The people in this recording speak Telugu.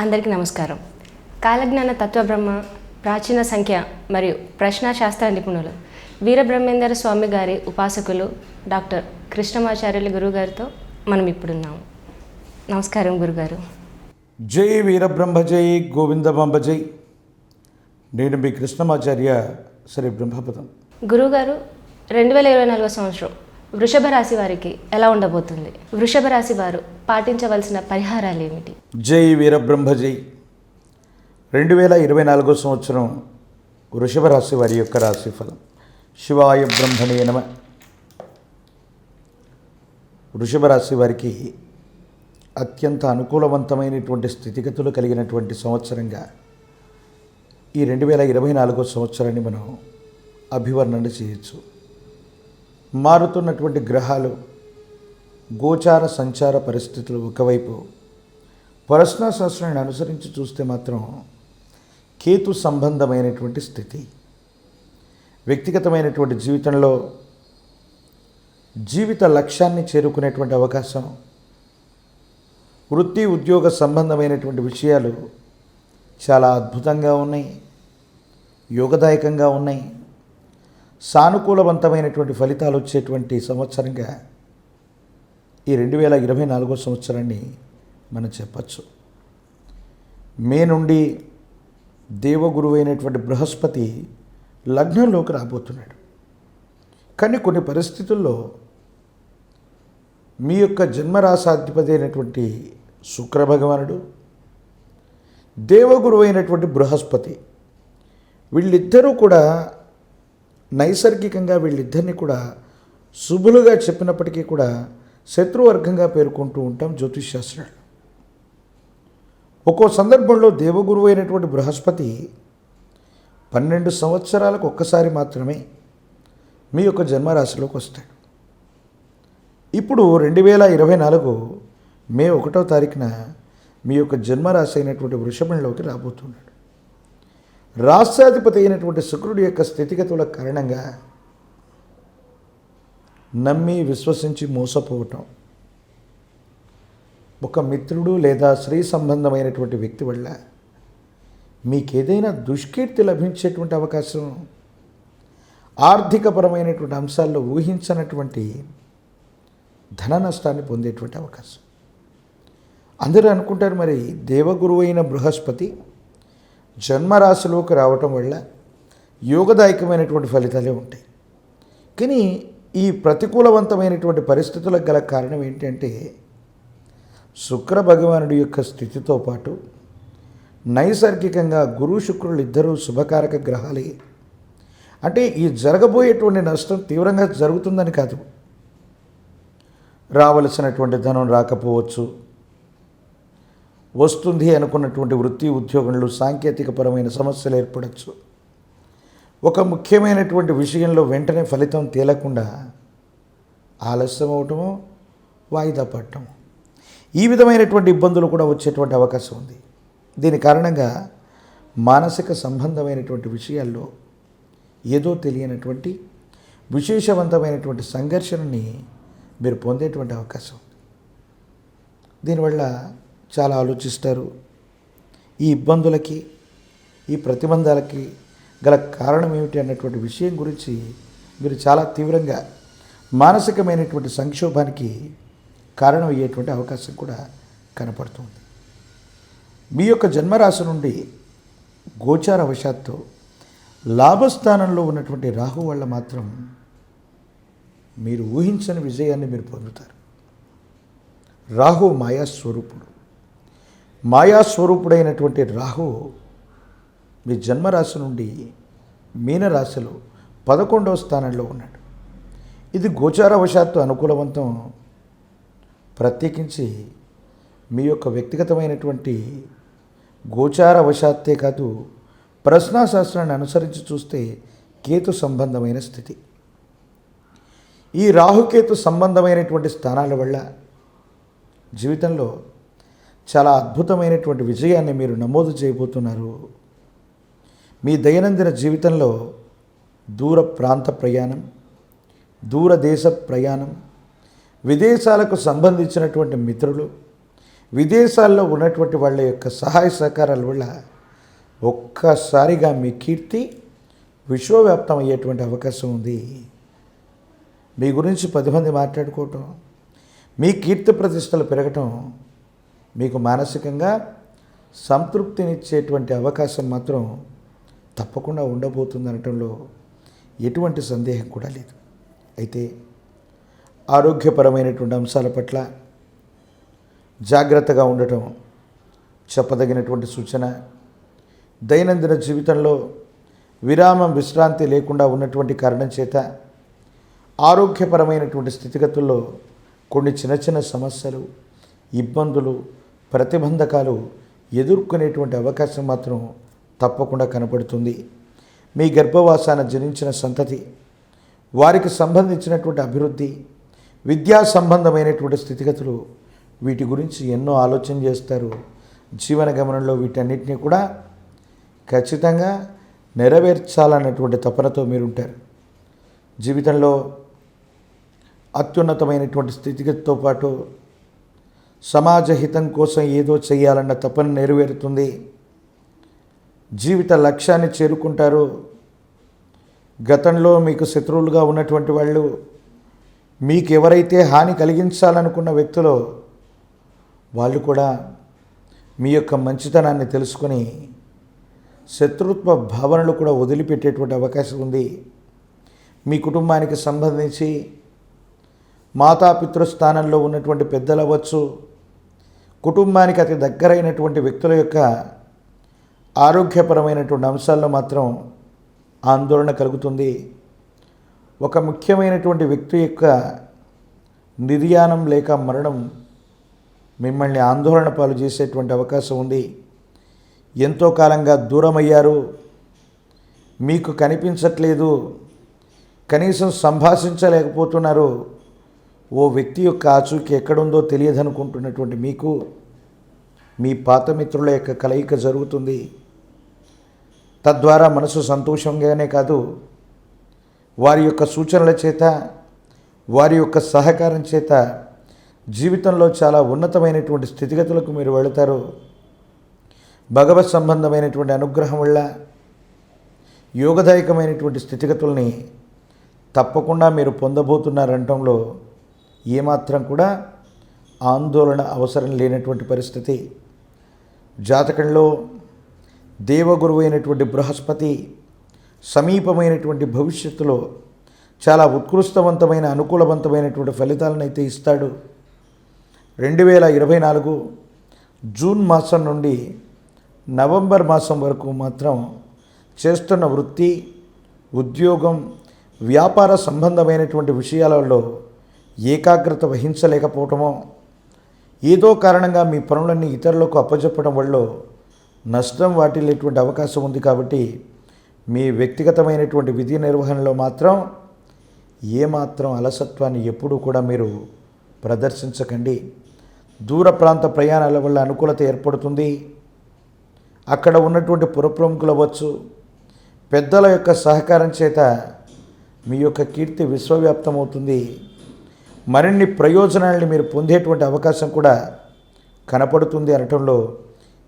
అందరికీ నమస్కారం. కాలజ్ఞాన తత్వబ్రహ్మ, ప్రాచీన సంఖ్య మరియు ప్రశ్నాశాస్త్ర నిపుణులు వీరబ్రహ్మేందర స్వామి గారి ఉపాసకులు డాక్టర్ కృష్ణమాచార్యులు గురుగారితో మనం ఇప్పుడున్నాము. నమస్కారం గురుగారు. జై వీరబ్రహ్మ జై గోవిందమాంబ జై. నేను మీ కృష్ణమాచార్య శ్రీ బ్రహ్మపదం. గురుగారు, 2024 సంవత్సరం వృషభ రాశి వారికి ఎలా ఉండబోతుంది? వృషభ రాశి వారు పాటించవలసిన పరిహారాలు ఏమిటి? జై వీరబ్రహ్మ జై. 2024 సంవత్సరం వృషభ రాశి వారి యొక్క రాశిఫలం. శివాయ బ్రహ్మణే నమః. వృషభ రాశి వారికి అత్యంత అనుకూలవంతమైనటువంటి స్థితిగతులు కలిగినటువంటి సంవత్సరంగా ఈ 2024 సంవత్సరాన్ని మనం అభివర్ణన చేయొచ్చు. మారుతున్నటువంటి గ్రహాలు, గోచార సంచార పరిస్థితులు ఒకవైపు, ప్రశ్నాశాస్త్రాన్ని అనుసరించి చూస్తే మాత్రం కేతు సంబంధమైనటువంటి స్థితి. వ్యక్తిగతమైనటువంటి జీవితంలో జీవిత లక్ష్యాన్ని చేరుకునేటువంటి అవకాశం, వృత్తి ఉద్యోగ సంబంధమైనటువంటి విషయాలు చాలా అద్భుతంగా ఉన్నాయి, యోగదాయకంగా ఉన్నాయి. సానుకూలవంతమైనటువంటి ఫలితాలు వచ్చేటువంటి సంవత్సరంగా ఈ 2024 సంవత్సరాన్ని మనం చెప్పచ్చు. మే నుండి దేవగురువైనటువంటి బృహస్పతి లగ్నంలోకి రాబోతున్నాడు. కానీ కొన్ని పరిస్థితుల్లో మీ యొక్క జన్మరాశాధిపతి అయినటువంటి శుక్ర భగవానుడు, దేవగురువు అయినటువంటి బృహస్పతి, వీళ్ళిద్దరూ కూడా నైసర్గికంగా వీళ్ళిద్దరిని కూడా శుభులుగా చెప్పినప్పటికీ కూడా శత్రువర్గంగా పేర్కొంటూ ఉంటాం జ్యోతిష్ శాస్త్రాలు. ఒక్కో సందర్భంలో దేవగురువు అయినటువంటి బృహస్పతి 12 సంవత్సరాలకు ఒక్కసారి మాత్రమే మీ యొక్క జన్మరాశిలోకి వస్తాడు. ఇప్పుడు 2024 మే 1వ తారీఖున మీ యొక్క జన్మరాశి అయినటువంటి వృషభంలోకి రాబోతున్నాడు. రాష్ట్రాధిపతి అయినటువంటి శుక్రుడి యొక్క స్థితిగతుల కారణంగా నమ్మి విశ్వసించి మోసపోవటం, ఒక మిత్రుడు లేదా స్త్రీ సంబంధమైనటువంటి వ్యక్తి వల్ల మీకేదైనా దుష్కీర్తి లభించేటువంటి అవకాశం, ఆర్థికపరమైనటువంటి అంశాల్లో ఊహించనటువంటి ధన నష్టాన్ని పొందేటువంటి అవకాశం. అందరూ అనుకుంటారు, మరి దేవగురువు అయిన బృహస్పతి జన్మరాశిలోకి రావటం వల్ల యోగదాయకమైనటువంటి ఫలితాలే ఉంటాయి. కానీ ఈ ప్రతికూలవంతమైనటువంటి పరిస్థితులకు గల కారణం ఏంటంటే శుక్ర భగవానుడి యొక్క స్థితితో పాటు నైసర్గికంగా గురు శుక్రులు ఇద్దరూ శుభకారక గ్రహాలే. అంటే ఈ జరగబోయేటువంటి నష్టం తీవ్రంగా జరుగుతుందని కాదు, రావలసినటువంటి ధనం రాకపోవచ్చు, వస్తుంది అనుకున్నటువంటి వృత్తి ఉద్యోగంలో సాంకేతికపరమైన సమస్యలు ఏర్పడవచ్చు, ఒక ముఖ్యమైనటువంటి విషయంలో వెంటనే ఫలితం తేలకుండా ఆలస్యం అవటమో, వాయిదా పడటం, ఈ విధమైనటువంటి ఇబ్బందులు కూడా వచ్చేటువంటి అవకాశం ఉంది. దీని కారణంగా మానసిక సంబంధమైనటువంటి విషయాల్లో ఏదో తెలియనటువంటి విశేషవంతమైనటువంటి సంఘర్షణని మీరు పొందేటువంటి అవకాశం ఉంది. దీనివల్ల చాలా ఆలోచిస్తారు. ఈ ఇబ్బందులకి, ఈ ప్రతిబంధాలకి గల కారణం ఏమిటి అన్నటువంటి విషయం గురించి మీరు చాలా తీవ్రంగా మానసికమైనటువంటి సంక్షోభానికి కారణం అయ్యేటువంటి అవకాశం కూడా కనపడుతుంది. మీ యొక్క జన్మరాశి నుండి గోచార వశాత్తు లాభస్థానంలో ఉన్నటువంటి రాహు వల్ల మాత్రం మీరు ఊహించని విజయాన్ని మీరు పొందుతారు. రాహు మాయాస్వరూపుడు. మాయాస్వరూపుడైనటువంటి రాహు మీ జన్మరాశి నుండి మీనరాశిలో 11వ స్థానంలో ఉన్నాడు. ఇది గోచారవశాత్తు అనుకూలవంతం. ప్రత్యేకించి మీ యొక్క వ్యక్తిగతమైనటువంటి గోచారవశాత్తే కాదు, ప్రశ్నాశాస్త్రాన్ని అనుసరించి చూస్తే కేతు సంబంధమైన స్థితి. ఈ రాహుకేతు సంబంధమైనటువంటి స్థానాల వల్ల జీవితంలో చాలా అద్భుతమైనటువంటి విజయాన్ని మీరు నమోదు చేయబోతున్నారు. మీ దైనందిన జీవితంలో దూర ప్రాంత ప్రయాణం, దూరదేశ ప్రయాణం, విదేశాలకు సంబంధించినటువంటి మిత్రులు, విదేశాల్లో ఉన్నటువంటి వాళ్ళ యొక్క సహాయ సహకారాల వల్ల ఒక్కసారిగా మీ కీర్తి విశ్వవ్యాప్తం అయ్యేటువంటి అవకాశం ఉంది. మీ గురించి 10 మంది మాట్లాడుకోవటం, మీ కీర్తి ప్రతిష్టలు పెరగటం మీకు మానసికంగా సంతృప్తినిచ్చేటువంటి అవకాశం మాత్రం తప్పకుండా ఉండబోతుంది అనటంలో ఎటువంటి సందేహం కూడా లేదు. అయితే ఆరోగ్యపరమైనటువంటి అంశాల పట్ల జాగ్రత్తగా ఉండటం చెప్పదగినటువంటి సూచన. దైనందిన జీవితంలో విరామం విశ్రాంతి లేకుండా ఉన్నటువంటి కారణం చేత ఆరోగ్యపరమైనటువంటి స్థితిగతుల్లో కొన్ని చిన్న చిన్న సమస్యలు, ఇబ్బందులు, ప్రతిబంధకాలు ఎదుర్కొనేటువంటి అవకాశం మాత్రం తప్పకుండా కనపడుతుంది. మీ గర్భవాసాన జనించిన సంతతి, వారికి సంబంధించినటువంటి అభివృద్ధి, విద్యా సంబంధమైనటువంటి స్థితిగతులు, వీటి గురించి ఎన్నో ఆలోచన చేస్తారు. జీవన గమనంలో వీటన్నిటినీ కూడా ఖచ్చితంగా నెరవేర్చాలన్నటువంటి తపనతో మీరుంటారు. జీవితంలో అత్యున్నతమైనటువంటి స్థితిగతితో పాటు సమాజ హితం కోసం ఏదో చేయాలన్న తపన నెరవేరుతుంది. జీవిత లక్ష్యాన్ని చేరుకుంటారు. గతంలో మీకు శత్రువులుగా ఉన్నటువంటి వాళ్ళు, మీకు ఎవరైతే హాని కలిగించాలనుకున్న వ్యక్తులు, వాళ్ళు కూడా మీ యొక్క మంచితనాన్ని తెలుసుకొని శత్రుత్వ భావనలు కూడా వదిలిపెట్టేటువంటి అవకాశం ఉంది. మీ కుటుంబానికి సంబంధించి మాతాపితృ స్థానంలో ఉన్నటువంటి పెద్దలు అవ్వచ్చు, కుటుంబానికి అతి దగ్గరైనటువంటి వ్యక్తుల యొక్క ఆరోగ్యపరమైనటువంటి అంశాల్లో మాత్రం ఆందోళన కలుగుతుంది. ఒక ముఖ్యమైనటువంటి వ్యక్తి యొక్క నిర్యాణం లేక మరణం మిమ్మల్ని ఆందోళన పాలు చేసేటువంటి అవకాశం ఉంది. ఎంతో కాలంగా దూరమయ్యారు, మీకు కనిపించట్లేదు, కనీసం సంభాషించలేకపోతున్నారు. ఓ వ్యక్తి యొక్క ఆచూకీ ఎక్కడుందో తెలియదనుకుంటున్నటువంటి మీకు మీ పాత మిత్రుల యొక్క కలయిక జరుగుతుంది. తద్వారా మనసు సంతోషంగానే కాదు, వారి యొక్క సూచనల చేత, వారి యొక్క సహకారం చేత జీవితంలో చాలా ఉన్నతమైనటువంటి స్థితిగతులకు మీరు వెళతారు. భగవత్ సంబంధమైనటువంటి అనుగ్రహం వల్ల యోగదాయకమైనటువంటి స్థితిగతుల్ని తప్పకుండా మీరు పొందబోతున్నారంటంలో ఏమాత్రం కూడా ఆందోళన అవసరం లేనటువంటి పరిస్థితి. జాతకంలో దేవగురువు అయినటువంటి బృహస్పతి సమీపమైనటువంటి భవిష్యత్తులో చాలా ఉత్కృష్టవంతమైన అనుకూలవంతమైనటువంటి ఫలితాలను అయితే ఇస్తాడు. 2024 జూన్ మాసం నుండి నవంబర్ మాసం వరకు మాత్రం చేస్తున్న వృత్తి, ఉద్యోగం, వ్యాపార సంబంధమైనటువంటి విషయాలలో ఏకాగ్రత వహించలేకపోవటమో, ఏదో కారణంగా మీ పనులన్నీ ఇతరులకు అప్పచెప్పడం వల్ల నష్టం వాటిల్లేటువంటి అవకాశం ఉంది. కాబట్టి మీ వ్యక్తిగతమైనటువంటి విధి నిర్వహణలో మాత్రం ఏమాత్రం అలసత్వాన్ని ఎప్పుడూ కూడా మీరు ప్రదర్శించకండి. దూర ప్రాంత ప్రయాణాల వల్ల అనుకూలత ఏర్పడుతుంది. అక్కడ ఉన్నటువంటి పురప్రముఖులు అవ్వచ్చు, పెద్దల యొక్క సహకారం చేత మీ యొక్క కీర్తి విశ్వవ్యాప్తమవుతుంది. మరిన్ని ప్రయోజనాలని మీరు పొందేటువంటి అవకాశం కూడా కనపడుతుంది అనటంలో